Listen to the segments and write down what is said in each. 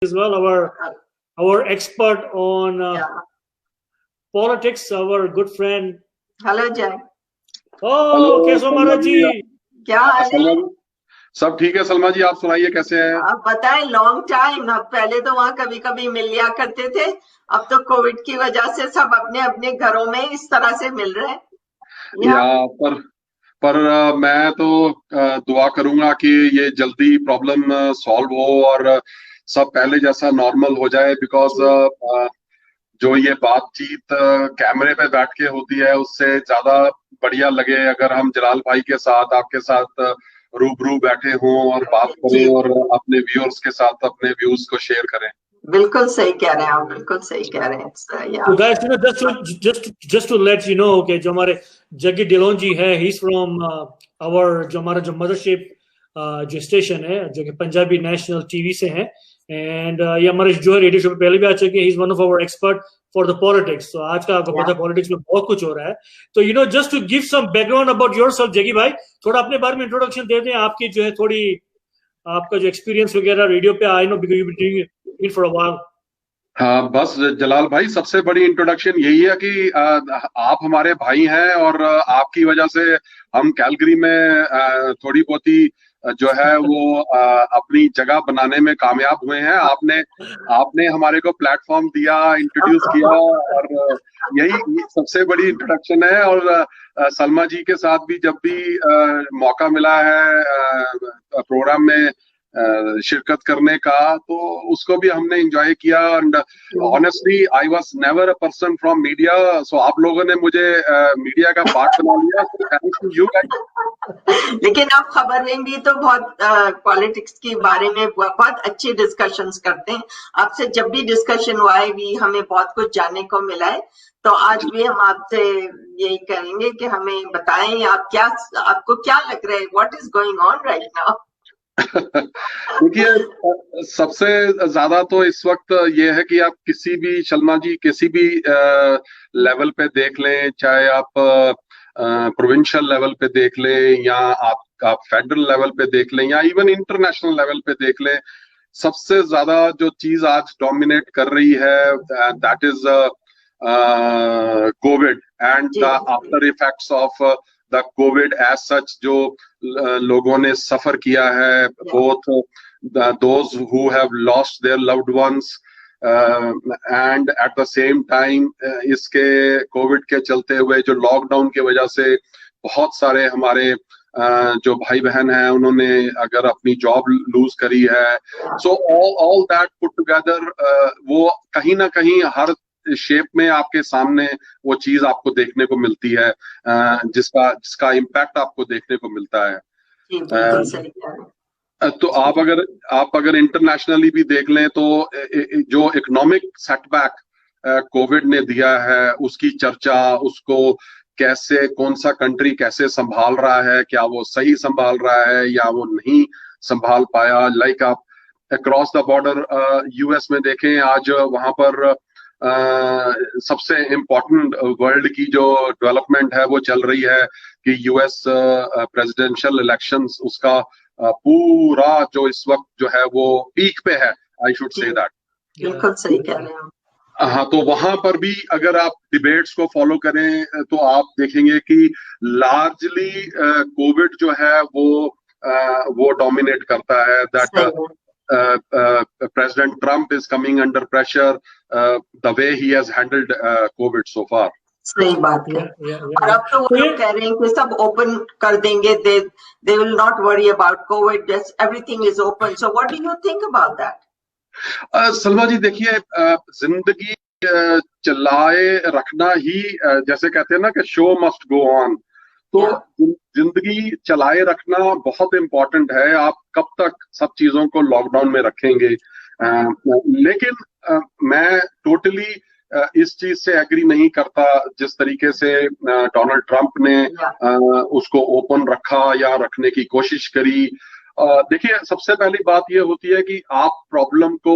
as well, our expert on politics, our good friend. Hello जय। कैसे महाराज जी? क्या हाल है? सब ठीक है सलमा जी, आप सुनाइए कैसे हैं? आप बताएं, लॉन्ग टाइम। अब पहले तो वहाँ कभी कभी मिल लिया करते थे, अब तो कोविड की वजह से सब अपने अपने घरों में इस तरह से मिल रहे हैं। पर मैं तो दुआ करूंगा कि ये जल्दी प्रॉब्लम सॉल्व हो और सब पहले जैसा नॉर्मल हो जाए, बिकॉज जो ये बातचीत कैमरे पे बैठ के होती है उससे ज्यादा बढ़िया लगे अगर हम जलाल भाई के साथ, आपके साथ रूबरू बैठे हों और बात करें और अपने व्यूअर्स के साथ अपने व्यूज को शेयर करें। बिल्कुल सही कह रहे हैं आप, बिल्कुल सही कह रहे हैं। So guys, just to let you know, okay, जो हमारे जग्गी डिलोन जी है, he's from जो हमारा जो मदरशिप जो स्टेशन है जो कि पंजाबी नेशनल टीवी से है, एंड ये हमारे जो है रेडियो शो पे पहले भी आ चुके हैं। He is one of our expert for the politics. तो आज का आपको पता है पॉलिटिक्स में बहुत कुछ हो रहा है। तो you know, just to give some background about yourself, Jaggi भाई थोड़ा अपने बारे में इंट्रोडक्शन दे दें, आपकी जो है थोड़ी आपका जो एक्सपीरियंस वगैरह रेडियो पे। I know because you been doing it for a while. हाँ, बस जलाल भाई, सबसे बड़ी इंट्रोडक्शन यही है कि आप हमारे भाई हैं और आपकी वजह से हम कैलगरी में थोड़ी बहुत ही जो है वो अपनी जगह बनाने में कामयाब हुए हैं। आपने हमारे को प्लेटफॉर्म दिया, इंट्रोड्यूस किया, और यही सबसे बड़ी इंट्रोडक्शन है। और सलमा जी के साथ भी जब भी मौका मिला है प्रोग्राम में शिरकत करने का, तो उसको भी हमने एंजॉय किया। And honestly I was never a person from media, so आप लोगों ने मुझे मीडिया का पार्ट बना लिया, थैंक्स टू यू गाइस। लेकिन आप खबर में भी तो बहुत पॉलिटिक्स के बारे में बहुत अच्छी डिस्कशंस करते हैं। आपसे जब भी डिस्कशन हुआ है भी हमें बहुत कुछ जानने को मिला है। तो आज भी हम आपसे यही करेंगे कि हमें बताएं आपको क्या लग रहा है, what is going on right now. देखिए, सबसे ज्यादा तो इस वक्त ये है कि आप किसी भी, शर्मा जी, किसी भी लेवल पे देख लें, चाहे आप प्रोविंशियल लेवल पे देख लें या आप फेडरल लेवल पे देख लें या इवन इंटरनेशनल लेवल पे देख लें, सबसे ज्यादा जो चीज आज डोमिनेट कर रही है that is Covid and the after effects of the Covid as such, जो लोगों ने सफर किया है, both those who have lost their loved ones and at the same time इसके कोविड के चलते हुए जो लॉकडाउन की वजह से बहुत सारे हमारे जो भाई बहन हैं उन्होंने अगर अपनी जॉब लूज करी है। So all that put together वो कहीं ना कहीं हर शेप में आपके सामने वो चीज आपको देखने को मिलती है, जिसका इम्पैक्ट आपको देखने को मिलता है। तो आप अगर इंटरनेशनली भी देख लें तो जो इकोनॉमिक सेटबैक कोविड ने दिया है, उसकी चर्चा, उसको कैसे कौन सा कंट्री कैसे संभाल रहा है, क्या वो सही संभाल रहा है या वो नहीं संभाल पाया। लाइक आप अक्रॉस द बॉर्डर यूएस में देखें, आज वहां पर सबसे इम्पोर्टेंट वर्ल्ड की जो डेवलपमेंट है वो चल रही है कि यूएस प्रेसिडेंशियल इलेक्शंस, उसका पूरा जो इस वक्त जो है वो पीक पे है, आई शुड से दैट। बिल्कुल सही कह रहे हैं। हाँ, तो वहां पर भी अगर आप डिबेट्स को फॉलो करें तो आप देखेंगे कि लार्जली कोविड जो है वो डोमिनेट करता है। That President Trump is coming under pressure the way he has handled COVID so far. सही बात है। और अब तो वो लोग कह रहे हैं कि सब ओपन कर देंगे, they will not worry about COVID, everything is open. So what do you think about that? Salma जी, देखिए, जिंदगी चलाए रखना ही, जैसे कहते हैं ना कि शो मस्ट गो ऑन, तो जिंदगी चलाए रखना बहुत इम्पोर्टेंट है। आप कब तक सब चीजों को लॉकडाउन में रखेंगे? लेकिन मैं टोटली इस चीज से एग्री नहीं करता जिस तरीके से डोनाल्ड ट्रंप ने उसको ओपन रखा या रखने की कोशिश करी। देखिए, सबसे पहली बात ये होती है कि आप प्रॉब्लम को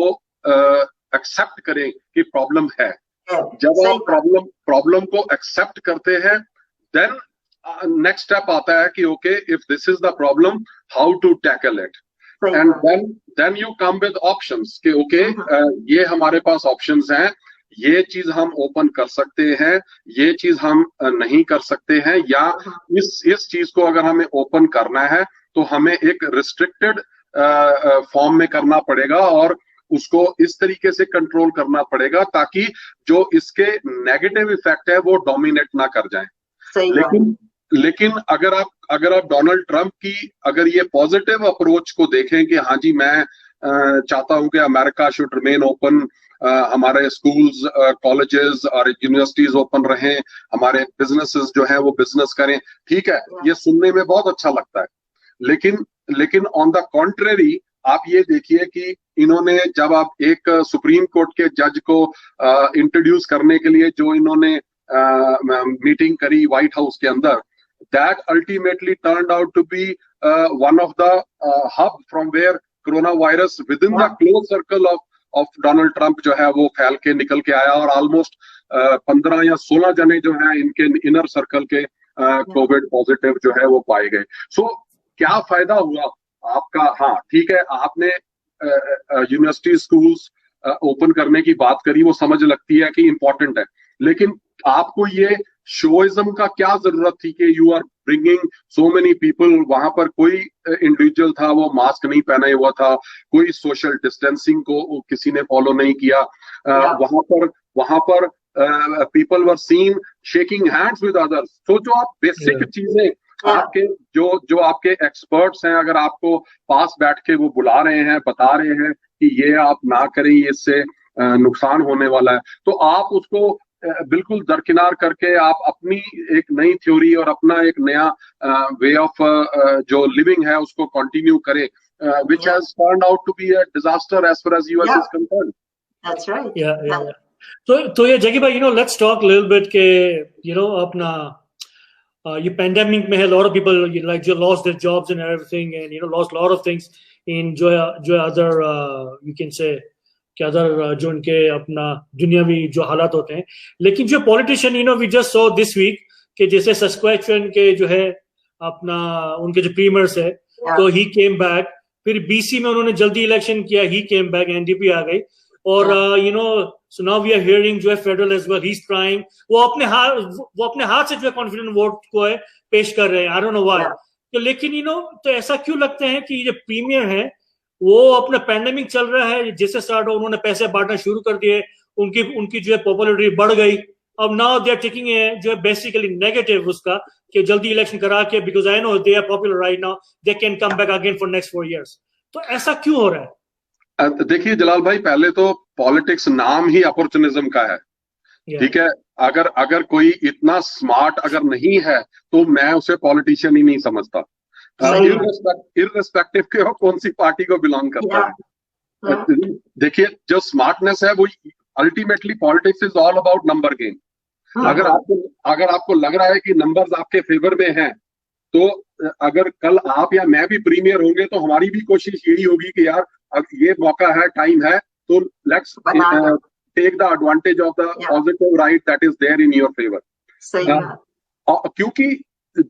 एक्सेप्ट करें कि प्रॉब्लम है। जब आप प्रॉब्लम को एक्सेप्ट करते हैं, देन नेक्स्ट स्टेप आता है कि okay, if this is the problem, how to tackle it. And then you come with options कि ओके ये हमारे पास ऑप्शंस हैं, ये चीज हम ओपन कर सकते हैं, ये चीज हम नहीं कर सकते हैं, या इस चीज को अगर हमें ओपन करना है तो हमें एक रिस्ट्रिक्टेड फॉर्म में करना पड़ेगा और उसको इस तरीके से कंट्रोल करना पड़ेगा ताकि जो इसके नेगेटिव इफेक्ट है वो डोमिनेट ना कर जाए। लेकिन अगर आप डोनाल्ड ट्रंप की अगर ये पॉजिटिव अप्रोच को देखें कि हाँ जी मैं चाहता हूं कि अमेरिका शुड रिमेन ओपन, हमारे स्कूल्स, कॉलेजेस और यूनिवर्सिटीज ओपन रहें, हमारे बिजनेसेस जो है वो बिजनेस करें, ठीक है, ये सुनने में बहुत अच्छा लगता है। लेकिन ऑन द कॉन्ट्रेरी आप ये देखिए कि इन्होंने जब आप एक सुप्रीम कोर्ट के जज को इंट्रोड्यूस करने के लिए जो इन्होंने मीटिंग करी व्हाइट हाउस के अंदर, that ultimately turned out to be one of the hub from where corona virus within the close circle of Donald Trump जो है वो फैल के निकल के आया और ऑलमोस्ट 15 या 16 जने जो है इनके इनर सर्कल के कोविड पॉजिटिव जो है वो पाए गए। सो क्या फायदा हुआ आपका? हाँ ठीक है, आपने यूनिवर्सिटी स्कूल्स ओपन करने की बात करी, वो समझ लगती है कि इंपॉर्टेंट है, लेकिन आपको ये शोइज्म का क्या जरूरत थी कि you are bringing so many people? वहां पर कोई इंडिविजुअल था वो मास्क नहीं पहने हुआ था, कोई सोशल डिस्टेंसिंग को किसी ने फॉलो नहीं किया, वहां पर people were seen shaking hands with others. तो जो आप बेसिक चीजें आपके जो आपके एक्सपर्ट्स हैं, अगर आपको पास बैठ के वो बुला रहे हैं, बता रहे हैं कि ये आप ना करें, इससे नुकसान होने वाला है, तो आप उसको बिल्कुल दरकिनार करके आप अपनी एक नई थ्योरी और अपना एक नया वे ऑफ जो लिविंग है उसको कंटिन्यू करें, which has turned out to be a disaster as far as US is concerned. That's right. Yeah. तो ये जगी भाई, let's talk a little bit के अपना ये pandemic में है, lot of people like lost their jobs and everything, and lost a lot of things in जो other you can say कि अदर जो उनके अपना दुनियावी जो हालात होते हैं। लेकिन जो politician we just saw this week कि जैसे सस्क्वेचुअन के जो है अपना उनके जो प्रीमियर्स है, तो ही केम बैक, फिर बीसी में उन्होंने जल्दी इलेक्शन किया, ही केम बैक, एनडीपी आ गई, और so now we are hearing जो है federal as well, he is trying, वो अपने हाथ से जो है कॉन्फिडेंट वोट को है पेश कर रहे हैं, आई डोंट नो व्हाई। तो लेकिन तो ऐसा क्यों लगता है कि ये प्रीमियर है वो अपना पैंडेमिक चल रहा है, जैसे स्टार्ट हो उन्होंने पैसे बांटना शुरू कर दिए, उनकी जो है पॉपुलैरिटी बढ़ गई, अब नाउ दे आर टेकिंग जो है बेसिकली नेगेटिव उसका कि जल्दी इलेक्शन करा के, because I know they are popular right now, they can come back again for next 4 years। तो ऐसा क्यों हो रहा है? देखिए जलाल भाई, पहले तो पॉलिटिक्स नाम ही अपॉर्चुनिज्म का है, ठीक है। अगर कोई इतना स्मार्ट अगर नहीं है तो मैं उसे पॉलिटिशियन ही नहीं समझता, इररिस्पेक्टिव के कौन सी पार्टी को बिलोंग करता है। देखिए जो स्मार्टनेस है वो ultimately politics is all about number game. अगर आपको लग रहा है कि नंबर्स आपके फेवर में हैं, तो अगर कल आप या मैं भी प्रीमियर होंगे तो हमारी भी कोशिश यही होगी कि यार अब ये मौका है, टाइम है, तो let's take the advantage of the positive right that is there in your favour. क्योंकि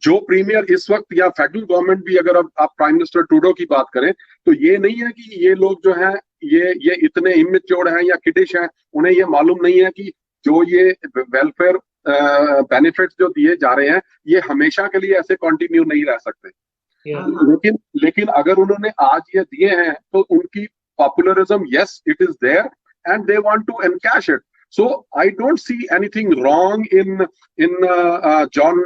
जो प्रीमियर इस वक्त या फेडरल गवर्नमेंट भी, अगर आप प्राइम मिनिस्टर ट्रूडो की बात करें, तो ये नहीं है कि ये लोग जो हैं ये इतने इमेच्योर हैं या किडिश हैं, उन्हें ये मालूम नहीं है कि जो ये वेलफेयर बेनिफिट्स जो दिए जा रहे हैं ये हमेशा के लिए ऐसे कंटिन्यू नहीं रह सकते। लेकिन अगर उन्होंने आज ये दिए हैं तो उनकी popularism, yes it is there and they want to encash it. So I don't see anything wrong in John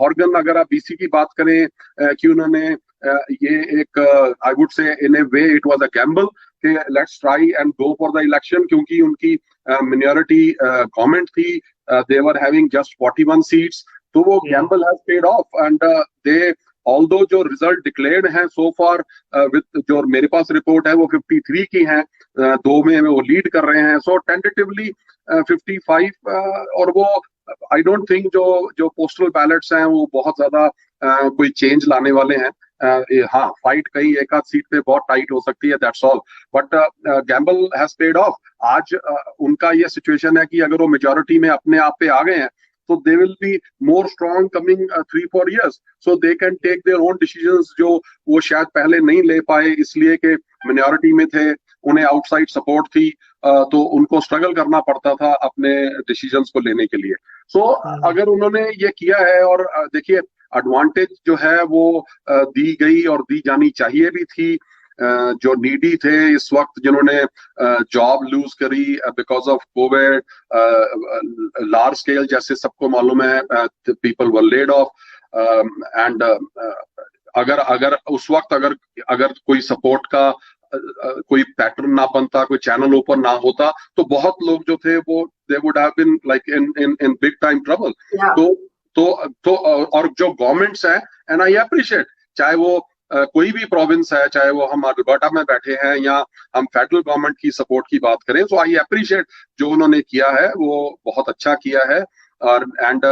Horgan, अगर आप बीसी की बात करें कि उन्होंने ये एक I would say in a way it was a gamble कि let's try and go for the election, क्योंकि उनकी minority government थी, they were having just 41 seats, तो वो gamble has paid off and they although जो result declared हैं सो फार with जो मेरे पास रिपोर्ट है वो 53 की हैं, 2 में वो लीड कर रहे हैं, सो टेंटेटिवली 55, और वो आई डोंट थिंक जो पोस्टल बैलेट्स हैं वो बहुत ज्यादा कोई चेंज लाने वाले हैं। हाँ, फाइट कहीं एक आध सीट पे बहुत टाइट हो सकती है, that's all, but Gamble has paid of. आज उनका ये सिचुएशन है कि अगर वो मेजोरिटी में अपने आप पे आ गए हैं so they will be more strong coming 3-4 years, so they can take their own decisions जो वो शायद पहले नहीं ले पाए इसलिए कि minority में थे, उन्हें आउटसाइड सपोर्ट थी, तो उनको स्ट्रगल करना पड़ता था अपने डिसीजंस को लेने के लिए। सो अगर उन्होंने ये किया है, और देखिए एडवांटेज जो है वो दी गई और दी जानी चाहिए भी थी, जो नीडी थे इस वक्त जिन्होंने जॉब लूज करी because of Covid, large scale जैसे सबको मालूम है people were laid off, and अगर उस वक्त अगर कोई सपोर्ट का कोई पैटर्न ना बनता, कोई चैनल ओपन ना होता, तो बहुत लोग जो थे वो they would have been like in big time trouble. तो और जो गवर्नमेंट्स है, एंड आई अप्रिशिएट, चाहे वो कोई भी प्रोविंस है, चाहे वो हम अल्बर्टा में बैठे हैं या हम फेडरल गवर्नमेंट की सपोर्ट की बात करें, सो आई अप्रिशिएट जो उन्होंने किया है वो बहुत अच्छा किया है, और and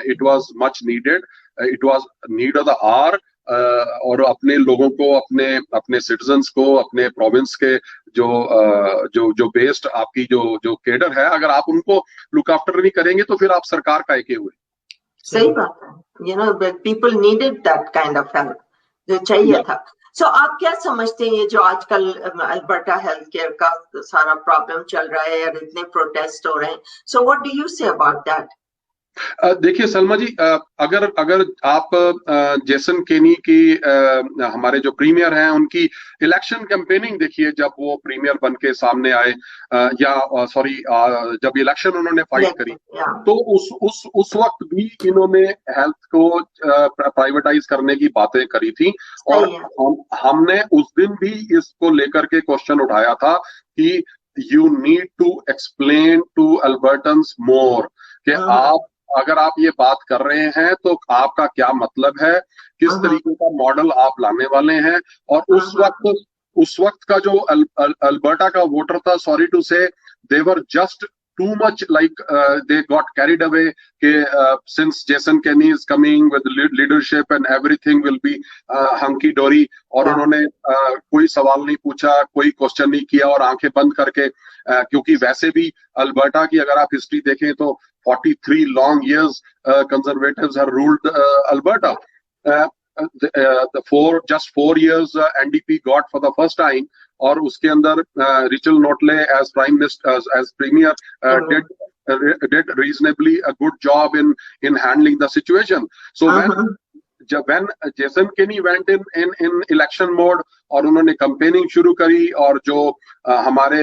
it was much needed, it was need of the hour. और अपने लोगों को, अपने सिटीजन्स को, अपने प्रोविंस के जो बेस्ड आपकी जो केडर है, अगर आप उनको लुक आफ्टर नहीं करेंगे तो फिर आप सरकार का एक हुए। सही बात है, you know people needed that kind of help, जो चाहिए था। सो आप क्या समझते हैं, ये जो आजकल अल्बर्टा हेल्थ केयर का सारा प्रॉब्लम चल रहा है और इतने प्रोटेस्ट हो रहे हैं, so what do you say about that? देखिए सलमा जी, अगर आप जेसन केनी की हमारे जो प्रीमियर हैं उनकी इलेक्शन कैंपेनिंग देखिए, जब वो प्रीमियर बन के सामने आए, जब इलेक्शन उन्होंने फाइट करी, तो उस वक्त भी इन्होंने हेल्थ को प्राइवेटाइज करने की बातें करी थी, और हमने उस दिन भी इसको लेकर के क्वेश्चन उठाया था कि you need to explain to Albertans more, कि अगर आप ये बात कर रहे हैं तो आपका क्या मतलब है, किस तरीके का मॉडल आप लाने वाले हैं। और उस वक्त का जो अल्बर्टा का वोटर था, sorry to say, they were just too much like they got carried away कि since Jason Kenney is coming with leadership and everything will be hunky dory, और उन्होंने कोई सवाल नहीं पूछा, कोई क्वेश्चन नहीं किया, और आंखें बंद करके, क्योंकि वैसे भी अल्बर्टा की अगर आप हिस्ट्री देखें तो 43 long years conservatives have ruled Alberta. Just 4 years NDP got for the first time, और उसके अंदर Rachel Notley as prime minister, as premier did reasonably a good job in handling the situation. So when Jason Kenney went in election mode और उन्होंने campaigning शुरू करी, और जो हमारे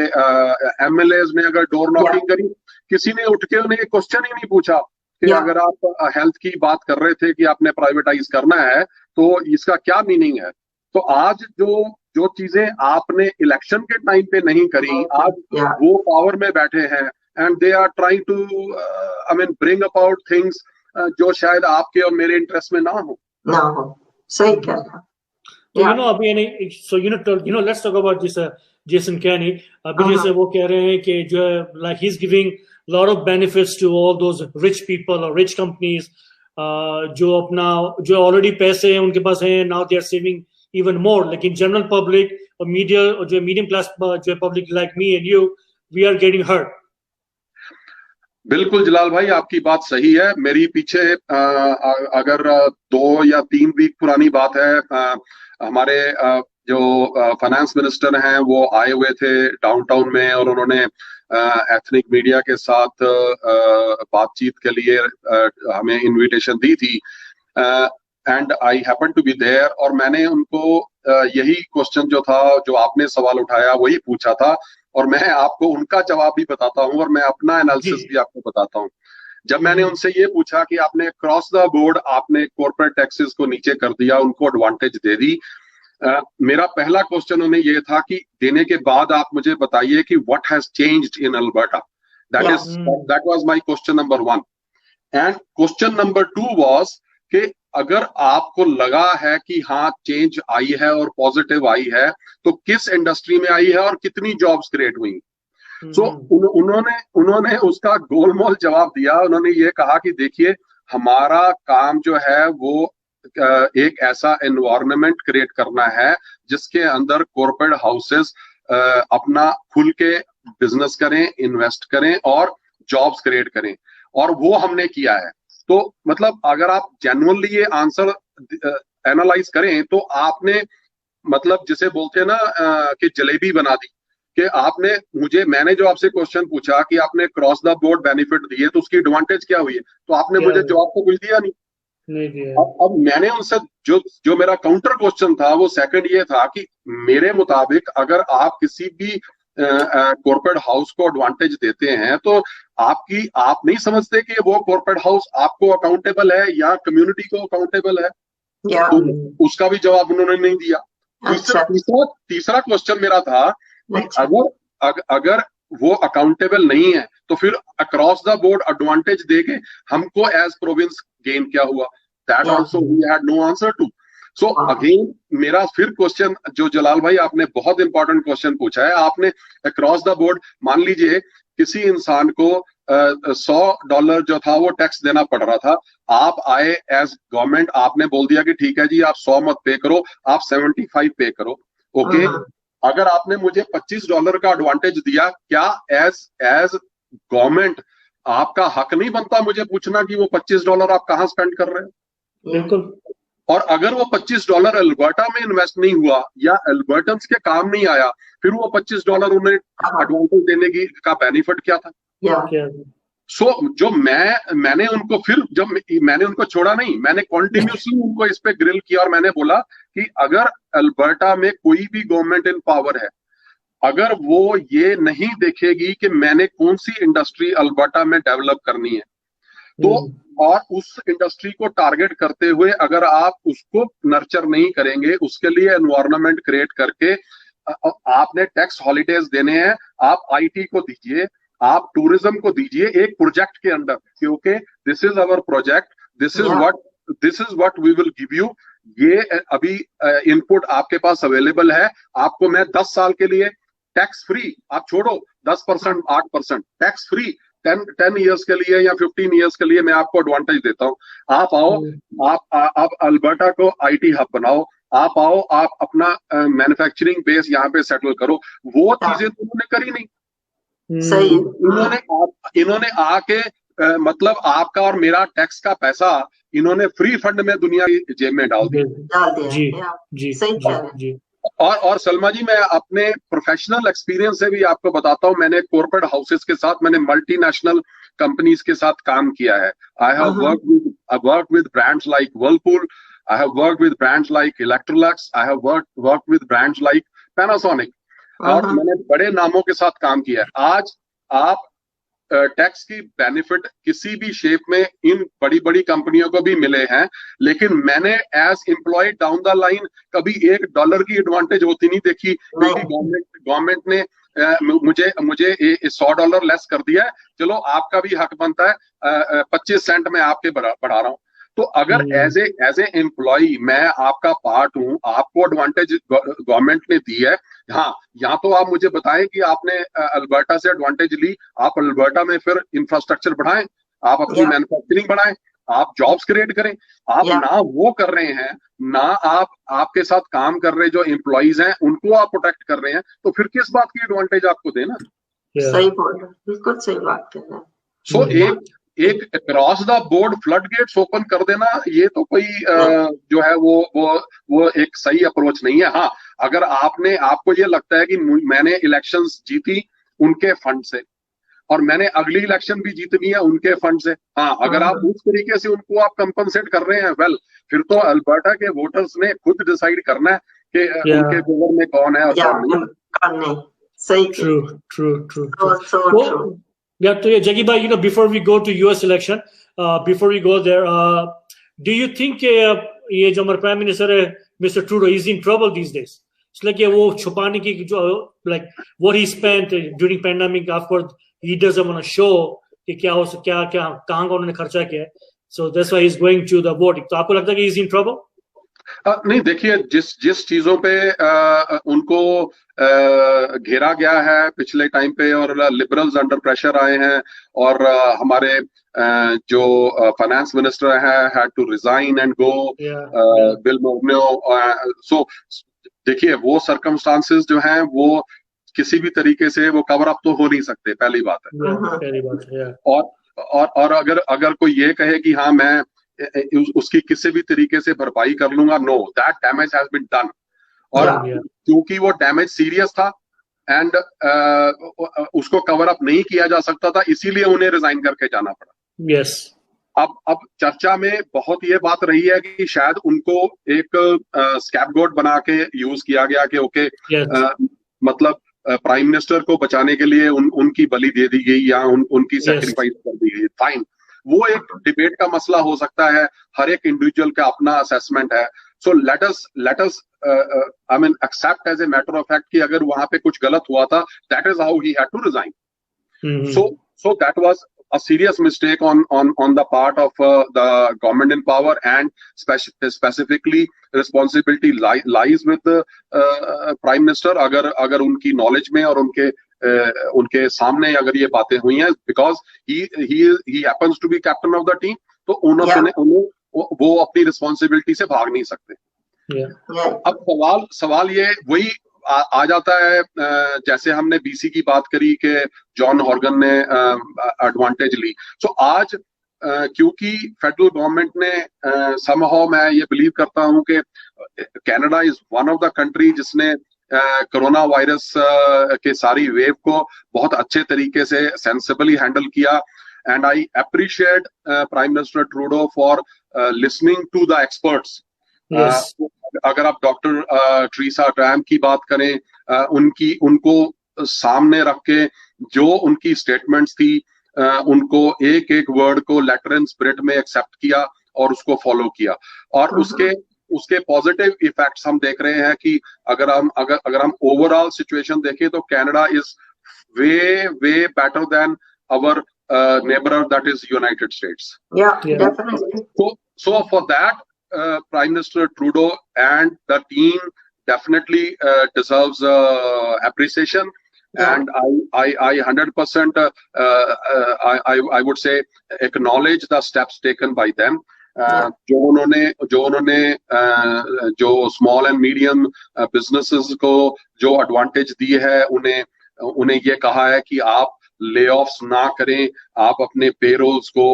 MLAs ने अगर डोर नॉकिंग करी, किसी ने उठ के उन्हें क्वेश्चन ही नहीं पूछा कि अगर आप हेल्थ की बात कर रहे थे कि आपने प्राइवेटाइज करना है तो इसका क्या मीनिंग है। तो आज जो चीजें आपने इलेक्शन के टाइम पे नहीं करी, आज वो पावर में बैठे हैं, and they are trying to I mean bring about things जो शायद आपके और मेरे इंटरेस्ट में ना हो। सही कह रहा। You know, अभी so let's talk about this Jason Kenney. अभी जैसे वो कह रहे हैं कि जो like he's giving lot of benefits to all those rich people or rich companies, जो ऑलरेडी पैसे हैं उनके पास हैं, now they are saving even more. लेकिन जनरल पब्लिक और मीडिया और जो मीडियम क्लास जो public like me and you, we are getting hurt. बिल्कुल जलाल भाई, आपकी बात सही है। मेरी पीछे अगर 2 या 3 वीक पुरानी बात है, हमारे जो फाइनेंस मिनिस्टर हैं वो आए हुए थे डाउनटाउन में, और उन्होंने एथनिक मीडिया के साथ बातचीत के लिए हमें इनविटेशन दी थी, and I happen to be there, और मैंने उनको यही क्वेश्चन जो था, जो आपने सवाल उठाया, वही पूछा था, और मैं आपको उनका जवाब भी बताता हूं, और मैं अपना एनालिसिस भी आपको बताता हूं। जब मैंने उनसे ये पूछा कि आपने क्रॉस द बोर्ड आपने कॉर्पोरेट टैक्सेस को नीचे कर दिया, उनको एडवांटेज दे दी, मेरा पहला क्वेश्चन उन्हें ये था कि देने के बाद आप मुझे बताइए कि what has changed in Alberta. That was my question number 1, and question number 2 was कि अगर आपको लगा है कि हाँ चेंज आई है और पॉजिटिव आई है, तो किस इंडस्ट्री में आई है और कितनी जॉब्स क्रिएट हुई। सो उन्होंने उसका गोलमोल जवाब दिया। उन्होंने ये कहा कि देखिए, हमारा काम जो है वो एक ऐसा एनवायरनमेंट क्रिएट करना है जिसके अंदर कॉर्पोरेट हाउसेस अपना खुल के बिजनेस करें, इन्वेस्ट करें और जॉब्स क्रिएट करें, और वो हमने किया है। तो मतलब अगर आप जेन्युइनली ये आंसर एनालाइज करें तो आपने मतलब जिसे बोलते हैं ना कि जलेबी बना दी कि आपने मैंने जो आपसे क्वेश्चन पूछा कि आपने क्रॉस द बोर्ड बेनिफिट दिए तो उसकी एडवांटेज क्या हुई है, तो आपने क्या मुझे हुआ? जवाब तो कुछ दिया नहीं। नहीं दिया। अब मैंने उनसे जो मेरा काउंटर क्वेश्चन था वो सेकंड ये था कि मेरे मुताबिक अगर आप किसी भी कॉर्पोरेट हाउस को एडवांटेज देते हैं तो आप नहीं समझते कि वो कॉर्पोरेट हाउस आपको अकाउंटेबल है या कम्युनिटी को अकाउंटेबल है? या तो उसका भी जवाब उन्होंने नहीं दिया। अच्छा तीसरा क्वेश्चन मेरा था कि अच्छा अगर वो अकाउंटेबल नहीं है तो फिर अक्रॉस द बोर्ड एडवांटेज देके हमको एज प्रोविंस गेन क्या हुआ? That Yeah. Also we had no answer to. So Wow. Again मेरा फिर क्वेश्चन जो जलाल भाई आपने बहुत इंपॉर्टेंट क्वेश्चन पूछा है, आपने अक्रॉस द बोर्ड मान लीजिए किसी इंसान को $100 जो था वो टैक्स देना पड़ रहा था, आप आए एज गवर्नमेंट, आपने बोल दिया कि ठीक है जी आप 100 मत पे करो, आप 75 पे करो। ओके, अगर आपने मुझे $25 का एडवांटेज दिया, क्या एज एज गवर्नमेंट आपका हक नहीं बनता मुझे पूछना कि वो $25 आप कहां स्पेंड कर रहे हैं? बिल्कुल। और अगर वो $25 अल्बर्टा में इन्वेस्ट नहीं हुआ या अल्बर्टन्स के काम नहीं आया, फिर वो $25 उन्हें एडवांटेज देने की का बेनिफिट क्या था? क्या? जो मैंने उनको फिर जब मैंने उनको छोड़ा नहीं, मैंने कॉन्टिन्यूसली उनको इस पे ग्रिल किया और मैंने बोला कि अगर अल्बर्टा में कोई भी गवर्नमेंट इन पावर है, अगर वो ये नहीं देखेगी कि मैंने कौन सी इंडस्ट्री अल्बर्टा में डेवलप करनी है, तो और उस इंडस्ट्री को टारगेट करते हुए अगर आप उसको नर्चर नहीं करेंगे, उसके लिए एनवायरनमेंट क्रिएट करके आपने टैक्स हॉलीडेज देने हैं, आप आईटी को दीजिए, आप टूरिज्म को दीजिए एक प्रोजेक्ट के अंदर, क्योंकि this is our project, this is what we will give you. ये अभी इनपुट आपके पास अवेलेबल है, आपको मैं 10 साल के लिए टैक्स फ्री, आप छोड़ो 10%, 8% टैक्स फ्री 10 इयर्स के लिए या 15 इयर्स के लिए मैं आपको एडवांटेज देता हूं। आप आओ, आप अल्बर्टा को आईटी हब बनाओ, आप आओ, आप अपना मैन्युफैक्चरिंग बेस यहाँ पे सेटल करो। वो चीजें तो उन्होंने करी नहीं। सही। इन्होंने आके मतलब आपका और मेरा टैक्स का पैसा इन्होंने फ्री फंड में दुनिया की जेब में डाल दिया। जी जी सही कह रहे हैं। जी। और सलमा जी, मैं अपने प्रोफेशनल एक्सपीरियंस से भी आपको बताता हूं, मैंने कॉर्पोरेट हाउसेस के साथ, मैंने मल्टीनेशनल कंपनीज के साथ काम किया है। I have work with brands like Whirlpool, I have work with brands like Electrolux, I have work with brands like Panasonic, और मैंने बड़े नामों के साथ काम किया है। आज आप टैक्स की बेनिफिट किसी भी शेप में इन बड़ी बड़ी कंपनियों को भी मिले हैं, लेकिन मैंने as employ down the line कभी $1 की एडवांटेज होती नहीं देखी, क्योंकि गवर्नमेंट ने मुझे $100 लेस कर दिया है, चलो आपका भी हक बनता है 25 सेंट में आपके बढ़ा रहा हूं। तो अगर एज ए एम्प्लॉय मैं आपका पार्ट हूं, आपको एडवांटेज गवर्नमेंट ने दी है, हाँ, यहाँ तो आप मुझे बताएं कि आपने अल्बर्टा से एडवांटेज ली, आप अल्बर्टा में फिर इंफ्रास्ट्रक्चर बढ़ाएं, आप अपनी मैन्युफैक्चरिंग बढ़ाएं, आप जॉब्स क्रिएट करें। आप ना वो कर रहे हैं, ना आपके साथ काम कर रहे जो एम्प्लॉइज हैं उनको आप प्रोटेक्ट कर रहे हैं, तो फिर किस बात की एडवांटेज आपको देना? सही बोल रहे, बिल्कुल सही बात कर रहे हैं। So across the board flood gates open कर देना, ये तो कोई जो है वो एक सही अप्रोच नहीं है। हाँ, अगर आपको ये लगता है कि मैंने इलेक्शंस जीती उनके फंड से और मैंने अगली इलेक्शन भी जीतनी है उनके फंड से, हाँ, अगर आप उस तरीके से उनको आप कंपनसेट कर रहे हैं, वेल, फिर तो अल्बर्टा के वोटर्स ने खुद डिसाइड करना है कि उनके फेवर में कौन है और कौन नहीं। सही। True. Yeah, so Jaggi bhai, before we go to US election, before we go there, do you think ये जो हमारे प्राइम मिनिस्टर है mister Trudeau is in trouble these days? It's like वो छुपाने की जो like what he spent during pandemic, of course he doesn't want to show कि क्या कहाँ का उन्होंने खर्चा किया है, so that's why he's going to the voting. तो आपको लगता है कि he's in trouble? नहीं, देखिए, जिस चीजों पे उनको घेरा गया है पिछले टाइम पे और लिबरल्स अंडर प्रेशर आए हैं और हमारे जो फाइनेंस मिनिस्टर है had to resign and go, Bill Morneau, so देखिए वो सर्कमस्टांसेस जो हैं वो किसी भी तरीके से वो कवर अप तो हो नहीं सकते, पहली बात है। और अगर अगर कोई ये कहे कि हाँ मैं उसकी किसी भी तरीके से भरपाई कर लूंगा, no, that damage has been done. और क्योंकि वो डैमेज सीरियस था एंड उसको कवर अप नहीं किया जा सकता था, इसीलिए उन्हें रिजाइन करके जाना पड़ा। यस। अब चर्चा में बहुत ये बात रही है कि शायद उनको एक स्कैपगोट बना के यूज किया गया कि ओके मतलब प्राइम मिनिस्टर को बचाने के लिए उनकी बलि दे दी गई या उनकी सैक्रिफाइस कर दी गई। फाइन, वो एक डिबेट का मसला हो सकता है, हर एक इंडिविजुअल का अपना असेसमेंट है। So let us I mean accept as a matter of fact कि अगर वहां पे कुछ गलत हुआ था, that is how he had to resign. So that was a serious mistake on the part of the government in power, and specifically responsibility lies with prime minister अगर उनकी knowledge में और उनके सामने अगर ये बातें हुई हैं, because he happens to be captain of the team, तो वो अपनी responsibility से भाग नहीं सकते। अब सवाल ये वही आ जाता है, जैसे हमने बीसी की बात करी कि जॉन हॉर्गन ने एडवांटेज ली। सो आज क्योंकि फेडरल गवर्नमेंट ने समहाउ, मैं ये बिलीव करता हूं कि Canada is one of the country जिसने कोरोना वायरस के सारी वेव को बहुत अच्छे तरीके से सेंसिबली हैंडल किया, and I appreciate Prime Minister Trudeau for listening to the experts. अगर आप डॉक्टर ट्रीसा ट्रैम की बात करें, उनको सामने रख के जो उनकी स्टेटमेंट्स थी, उनको एक एक वर्ड को लेटर एंड स्पिरिट में एक्सेप्ट किया और उसको फॉलो किया, और उसके पॉजिटिव इफेक्ट्स हम देख रहे हैं कि अगर हम ओवरऑल सिचुएशन देखें तो Canada is way better than our neighbour that is United States. So for that, Prime Minister Trudeau and the team definitely deserves appreciation, and I 100% I would say acknowledge the steps taken by them. जो उन्होंने जो small and medium businesses को जो advantage दी है, उन्हें ये कहा है कि आप ले ऑफ्स ना करें, आप अपने पेरोल्स को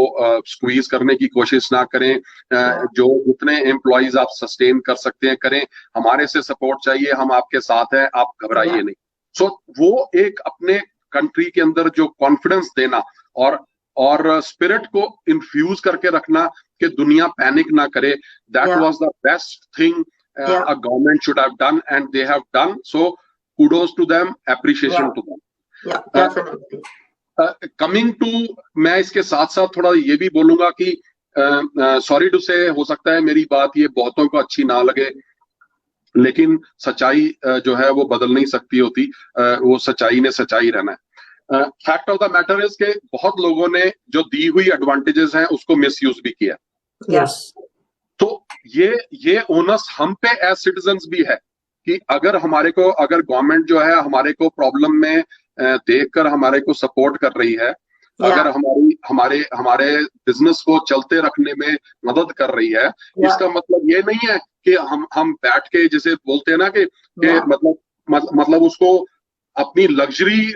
स्क्वीज करने की कोशिश ना करें, जो जितने एम्प्लॉइज आप सस्टेन कर सकते हैं करें, हमारे से सपोर्ट चाहिए, हम आपके साथ हैं, आप घबराइए नहीं। सो वो एक अपने कंट्री के अंदर जो कॉन्फिडेंस देना और स्पिरिट को इन्फ्यूज करके रखना कि दुनिया पैनिक ना करे, that was the best thing a government should have done, and they have done. So kudos to them, appreciation to them. Yeah, definitely. Coming to, मैं इसके साथ साथ थोड़ा ये भी बोलूंगा कि सॉरी टू से, हो सकता है मेरी बात ये बहुतों को अच्छी ना लगे, लेकिन सच्चाई जो है वो बदल नहीं सकती होती, वो सच्चाई ने सच्चाई रहना है। Fact of the matter is के बहुत लोगों ने जो दी हुई एडवांटेजेस हैं उसको मिसयूज भी किया। yes. तो ये ओनस हम पे एज सिटीजन्स भी है कि अगर गवर्नमेंट जो है हमारे को प्रॉब्लम में देखकर हमारे को सपोर्ट कर रही है, अगर हमारे बिजनेस को चलते रखने में मदद कर रही है, इसका मतलब ये नहीं है कि हम बैठ के जैसे बोलते हैं ना कि मतलब उसको अपनी लग्जरी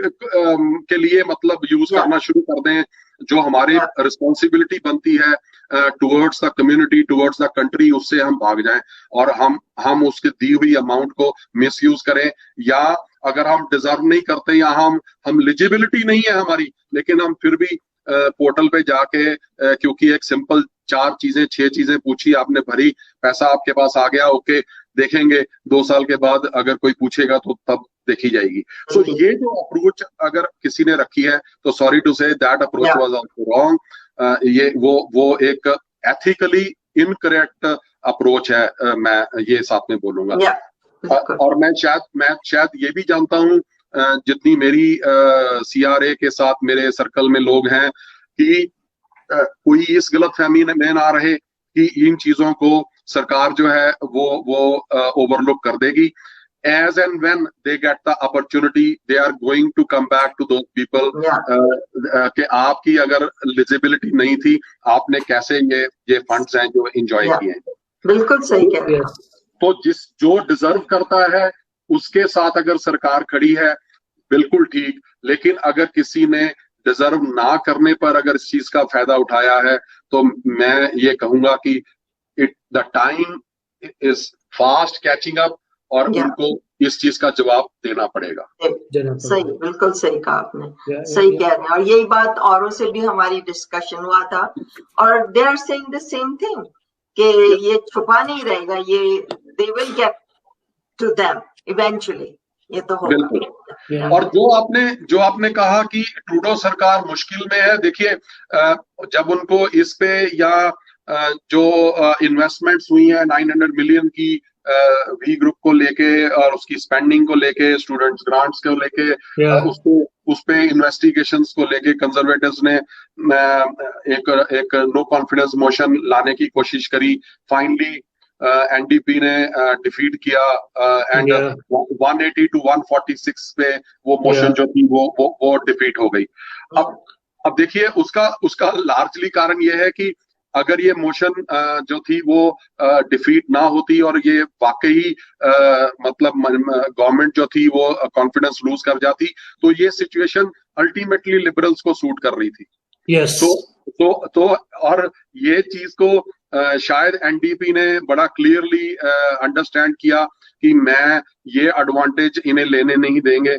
के लिए मतलब यूज करना शुरू कर दें। जो हमारी रिस्पॉन्सिबिलिटी बनती है towards the community, towards the country, उससे हम भाग जाएं और हम उसके दी हुई अमाउंट को मिसयूज करें, या अगर हम डिजर्व नहीं करते या हम एलिजिबिलिटी नहीं है हमारी, लेकिन हम फिर भी पोर्टल पे जाके क्योंकि एक सिंपल 6 चीजें पूछी, आपने भरी, पैसा आपके पास आ गया, ओके देखेंगे 2 साल के बाद अगर कोई पूछेगा तो तब देखी जाएगी। सो ये जो अप्रोच अगर किसी ने रखी है तो sorry to say that approach was also wrong. ये वो एक एथिकली इनकरेक्ट अप्रोच है, मैं ये साथ में बोलूंगा। और मैं शायद ये भी जानता हूँ, जितनी मेरी CRA के साथ मेरे सर्कल में लोग हैं, कि कोई इस गलतफहमी में ना रहे कि इन चीजों को सरकार जो है वो ओवरलुक कर देगी। As and when they get the opportunity, they are going to come back to those people कि आपकी अगर एलिजिबिलिटी नहीं थी, आपने कैसे ये फंड्स हैं जो एंजॉय किए हैं। बिल्कुल सही कह रहे हैं। तो जो डिजर्व करता है उसके साथ अगर सरकार खड़ी है, बिल्कुल ठीक, लेकिन अगर किसी ने डिजर्व ना करने पर अगर इस चीज का फायदा उठाया है, तो मैं ये कहूंगा कि the time is fast catching up, और उनको इस चीज का जवाब देना पड़ेगा। सही, बिल्कुल सही कहा आपने, सही कह रहे हैं। और यही बात औरों से भी हमारी डिस्कशन हुआ था, और they are saying the same thing कि ये छुपा नहीं रहेगा, ये they will get to them eventually, ये तो होगा। और जो आपने कहा कि ट्रूडो सरकार मुश्किल में है, देखिए जब उनको इस पे या जो इन्वेस्टमेंट्स हुई है 900 मिलियन की वी ग्रुप को लेके और उसकी स्पेंडिंग को लेके, स्टूडेंट्स ग्रांट्स को लेके, उस पे इन्वेस्टिगेशंस को लेके कंजर्वेटिव्स ने एक नो कॉन्फिडेंस मोशन लाने की कोशिश करी। फाइनली एनडीपी ने डिफीट किया एंड 180 to 146 पे वो मोशन जो थी वो डिफीट हो गई। अब देखिए उसका लार्जली कारण ये है कि अगर ये मोशन जो थी वो डिफीट ना होती और ये वाकई मतलब गवर्नमेंट जो थी वो कॉन्फिडेंस लूज कर जाती, तो ये सिचुएशन अल्टीमेटली लिबरल्स को सूट कर रही थी। yes. तो और ये चीज को शायद एनडीपी ने बड़ा क्लियरली अंडरस्टैंड किया कि मैं ये एडवांटेज इन्हें लेने नहीं देंगे।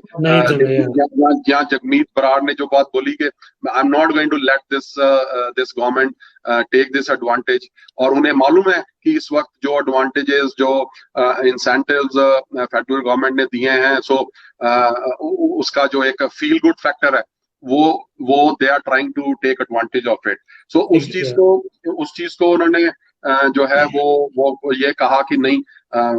जहाँ जगमीत बराड़ ने जो बात बोली कि I am not going to let this government take this advantage, और उन्हें मालूम है कि इस वक्त जो एडवांटेजेस, जो इंसेंटिव्स फेडरल गवर्नमेंट ने दिए हैं, सो उसका जो एक फील गुड फैक्टर है वो they are trying to take advantage of it. So उस चीज को उन्होंने जो है वो ये कहा कि नहीं,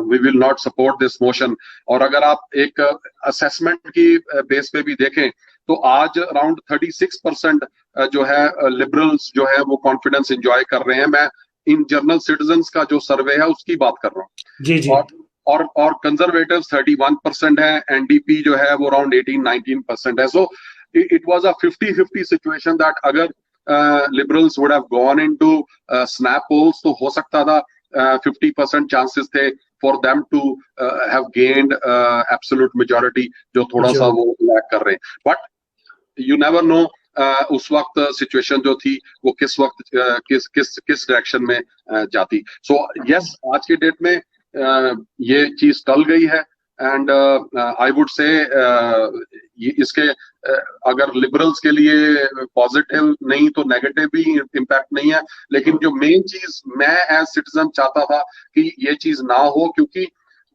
we will not support this motion. और अगर आप एक असेसमेंट की बेस पे भी देखें तो आज अराउंड 36% जो है लिबरल्स जो है वो कॉन्फिडेंस एंजॉय कर रहे हैं। मैं इन जनरल सिटीजन्स का जो सर्वे है उसकी बात कर रहा हूँ। जी। और कंजर्वेटिव्स 31% है, एनडीपी जो है वो अराउंड 18-19% है। सो it was a 50-50 situation that अगर liberals would have gone into snap polls, तो हो सकता था 50% chances थे for them to have gained absolute majority, जो थोड़ा सा वो लैग कर रहे हैं। But you never know उस वक्त सिचुएशन जो थी वो किस वक्त किस डायरेक्शन में जाती। So yes, आज के डेट में ये चीज टल गई है, एंड आई वुड से इसके अगर लिबरल्स के लिए पॉजिटिव नहीं तो नेगेटिव भी इम्पैक्ट नहीं है, लेकिन जो मेन चीज मैं एज सिटीजन चाहता था कि ये चीज ना हो, क्योंकि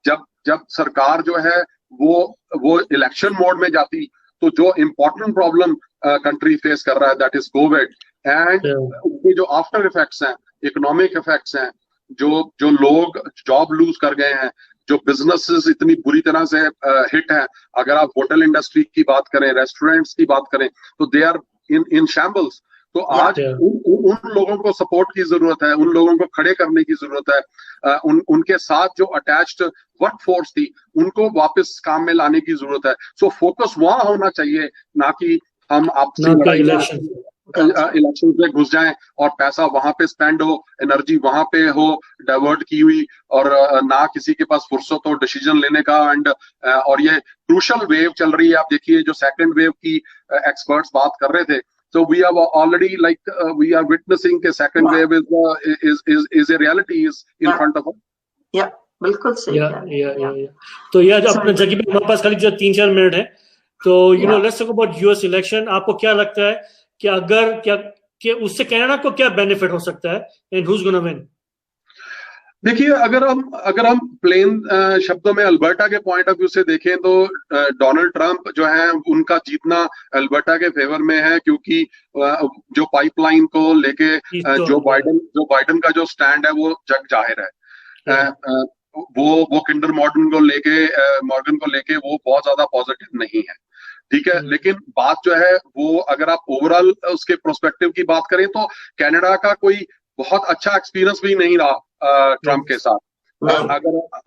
जब सरकार जो है वो इलेक्शन मोड में जाती तो जो इम्पोर्टेंट प्रॉब्लम कंट्री फेस कर रहा है दैट इज कोविड, एंड उसके जो आफ्टर इफेक्ट्स हैं, इकोनॉमिक इफेक्ट्स हैं, जो लोग जॉब लूज कर गए हैं, जो बिजनेसेस इतनी बुरी तरह से हिट हैं। अगर आप होटल इंडस्ट्री की बात करें, रेस्टोरेंट्स की बात करें, तो दे आर इन शैम्बल्स। तो आज उन लोगों को सपोर्ट की जरूरत है, उन लोगों को खड़े करने की जरूरत है। उनके साथ जो अटैच्ड वर्क फोर्स थी उनको वापस काम में लाने की जरूरत है। सो फोकस वहां होना चाहिए, ना कि हम आपसी इलेक्शन पे घुस जाएं और पैसा वहां पे स्पेंड हो, एनर्जी वहां पे हो डाइवर्ट की हुई, और ना किसी के पास फुर्सत हो डिसीजन लेने का। और ये क्रूशल वेव चल रही है। आप देखिए जो सेकंड वेव की एक्सपर्ट्स बात कर रहे थे, so we have already we are witnessing the second wave is a reality is in front of us. Yeah, बिल्कुल सही। तो यार अपने जगह पे हमारे पास खाली जो 3-4 मिनट है, तो let's talk about US election. आपको क्या लगता है कि कि उससे कनाडा को क्या बेनिफिट हो सकता है, and who is gonna win? देखिए अगर हम प्लेन शब्दों में अल्बर्टा के पॉइंट ऑफ व्यू से देखें तो डोनाल्ड ट्रंप जो है उनका जीतना अल्बर्टा के फेवर में है, क्योंकि जो पाइपलाइन को लेके जो बाइडन का जो स्टैंड है वो जग जाहिर है। वो किंडर मॉर्गन को लेके वो बहुत ज्यादा पॉजिटिव नहीं है, ठीक है। लेकिन बात जो है वो अगर आप ओवरऑल उसके प्रोस्पेक्टिव की बात करें तो कनाडा का कोई बहुत अच्छा एक्सपीरियंस भी नहीं रहा ट्रंप के साथ।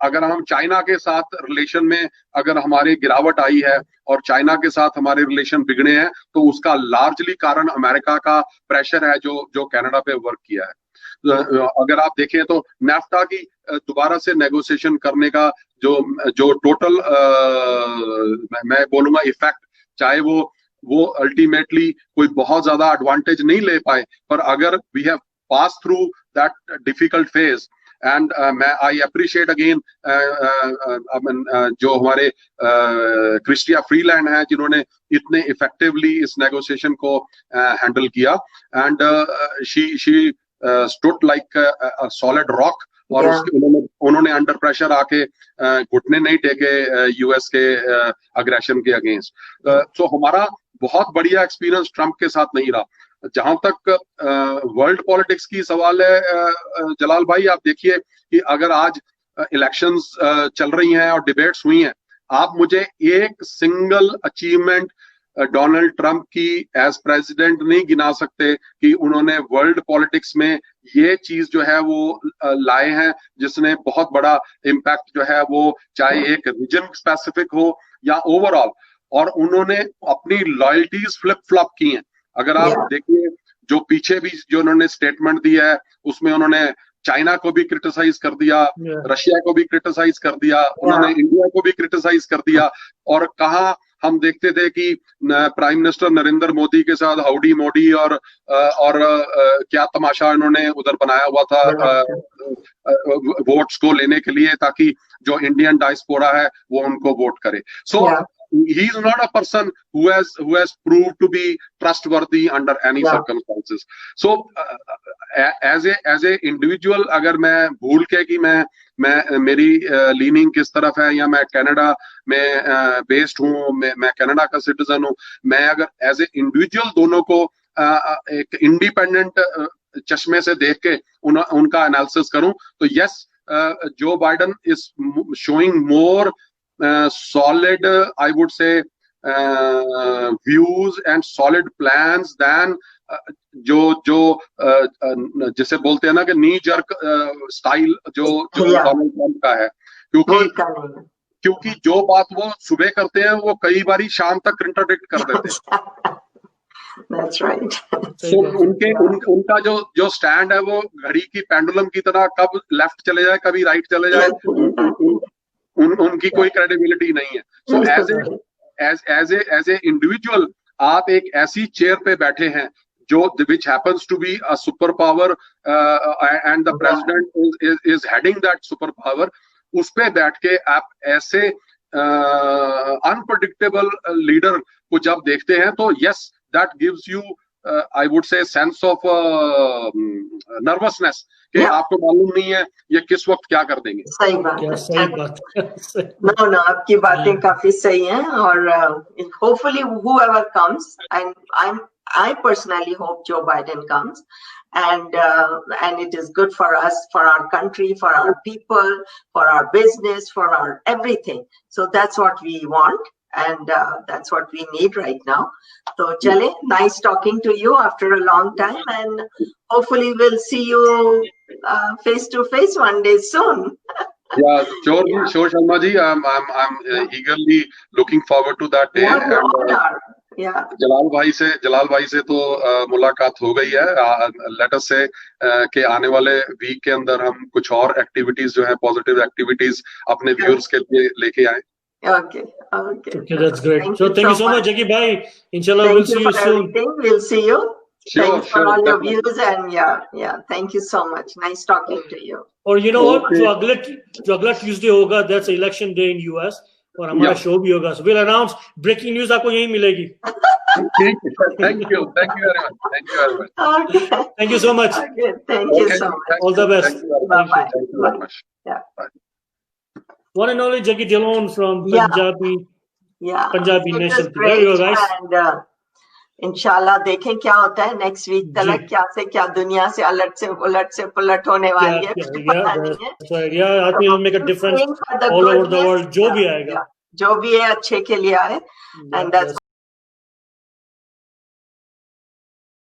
अगर हम चाइना के साथ रिलेशन में अगर हमारी गिरावट आई है और चाइना के साथ हमारे रिलेशन बिगड़े हैं, तो उसका लार्जली कारण अमेरिका का प्रेशर है जो कनाडा पे वर्क किया है। अगर आप देखें तो नेफ्टा की दोबारा से नेगोशिएशन करने का जो टोटल मैं बोलूंगा इफेक्ट, चाहे वो वो अल्टीमेटली कोई बहुत ज्यादा एडवांटेज नहीं ले पाए, पर अगर we have pass through that difficult phase and I appreciate again जो हमारे क्रिस्टिया फ्रीलैंड है जिन्होंने इतने इफेक्टिवली इस नेगोशिएशन को हैंडल किया, and she stood like a solid rock, और उन्होंने अंडर प्रेशर आके घुटने नहीं टेके यूएस के अग्रेशन के अगेंस्ट। तो हमारा बहुत बढ़िया एक्सपीरियंस ट्रंप के साथ नहीं रहा। जहां तक वर्ल्ड पॉलिटिक्स की सवाल है जलाल भाई, आप देखिए कि अगर आज इलेक्शंस चल रही हैं और डिबेट्स हुई हैं, आप मुझे एक सिंगल अचीवमेंट डोनाल्ड ट्रंप की एज प्रेसिडेंट नहीं गिना सकते कि उन्होंने वर्ल्ड पॉलिटिक्स में ये चीज जो है वो लाए हैं जिसने बहुत बड़ा इम्पैक्ट जो है वो चाहे एक रीजन स्पेसिफिक हो या ओवरऑल, और उन्होंने अपनी लॉयल्टीज फ्लिप फ्लॉप की हैं। अगर आप देखिए जो पीछे भी जो उन्होंने स्टेटमेंट दिया है उसमें उन्होंने चाइना को भी क्रिटिसाइज कर दिया, रशिया को भी क्रिटिसाइज कर दिया, उन्होंने इंडिया को भी क्रिटिसाइज कर दिया, और कहा हम देखते थे कि प्राइम मिनिस्टर नरेंद्र मोदी के साथ हाउडी मोदी और क्या तमाशा इन्होंने उधर बनाया हुआ था वोट्स को लेने के लिए, ताकि जो इंडियन डायस्पोरा है वो उनको वोट करे। सो he is not a person who has proved to be trustworthy under any circumstances. So as a individual, अगर मैं भूल के कि मैं मेरी लीनिंग किस तरफ है या मैं कनाडा में बेस्ड हूँ, मैं कनाडा का सिटीजन हूँ, मैं अगर एज ए इंडिविजुअल दोनों को एक इंडिपेंडेंट चश्मे से देख के उनका एनालिसिस करूं तो यस, जो Biden is showing more solid, I would say, views and solid plans than जो जिसे बोलते हैं ना कि नी जर्क स्टाइल जो डोनाल्ड ट्रंप का है, क्योंकि जो बात वो सुबह करते हैं वो कई बारी शाम तक इंटरडिक्ट कर देते हैं। That's right. So, उनका जो स्टैंड है वो घड़ी की पेंडुलम की तरह कब लेफ्ट चले जाए कभी राइट चले जाए, उनकी कोई क्रेडिबिलिटी नहीं है। सो एज ए इंडिविजुअल आप एक ऐसी चेयर पे बैठे हैं जो which happens to be a super power and the president is heading that super power, उस पे बैठ के आप ऐसे अनप्रेडिक्टेबल लीडर को जब देखते हैं तो yes, that gives you I would say sense of nervousness कि आपको मालूम नहीं है ये किस वक्त क्या कर देंगे। सही बात। No, आपकी बातें काफी सही हैं, और hopefully whoever comes, and I personally hope Joe Biden comes, and it is good for us, for our country, for our people, for our business, for our everything. So that's what we want. And that's what we need right now. So chale, nice talking to you after a long time, and hopefully we'll see you face to face one day soon. Yeah, sure Sharma ji, I'm eagerly looking forward to that day. What an honor. Yeah. जलाल भाई से तो मुलाकात हो गई है। Let us से कि आने वाले वीक के अंदर हम कुछ और एक्टिविटीज जो है, पॉजिटिव एक्टिविटीज अपने व्यूअर्स के लिए लेके आए। Okay, that's great. So thank you so much, Jackie bhai. Inshallah, we'll see you soon. We'll see you. Sure, Thanks for all your views, and yeah, thank you so much. Nice talking to you. और you know what? जो अगला Tuesday होगा, that's election day in US, और हमारा show भी होगा. So we'll announce breaking news आपको यहीं मिलेगी. Thank you very much. Okay. Thank you so much. Okay. Thank you so much. All the best. Bye. Thank you very much. Yeah. Bye. One and only Jackie Dillon from Punjabi National. There you go, guys. And इंशाल्लाह देखें क्या होता है next week तक, क्या से क्या दुनिया से उलट से पुलट होने वाली है, पता नहीं है। आदमी will make a difference all over the world, जो भी आएगा, जो भी है अच्छे के लिए आए, and that's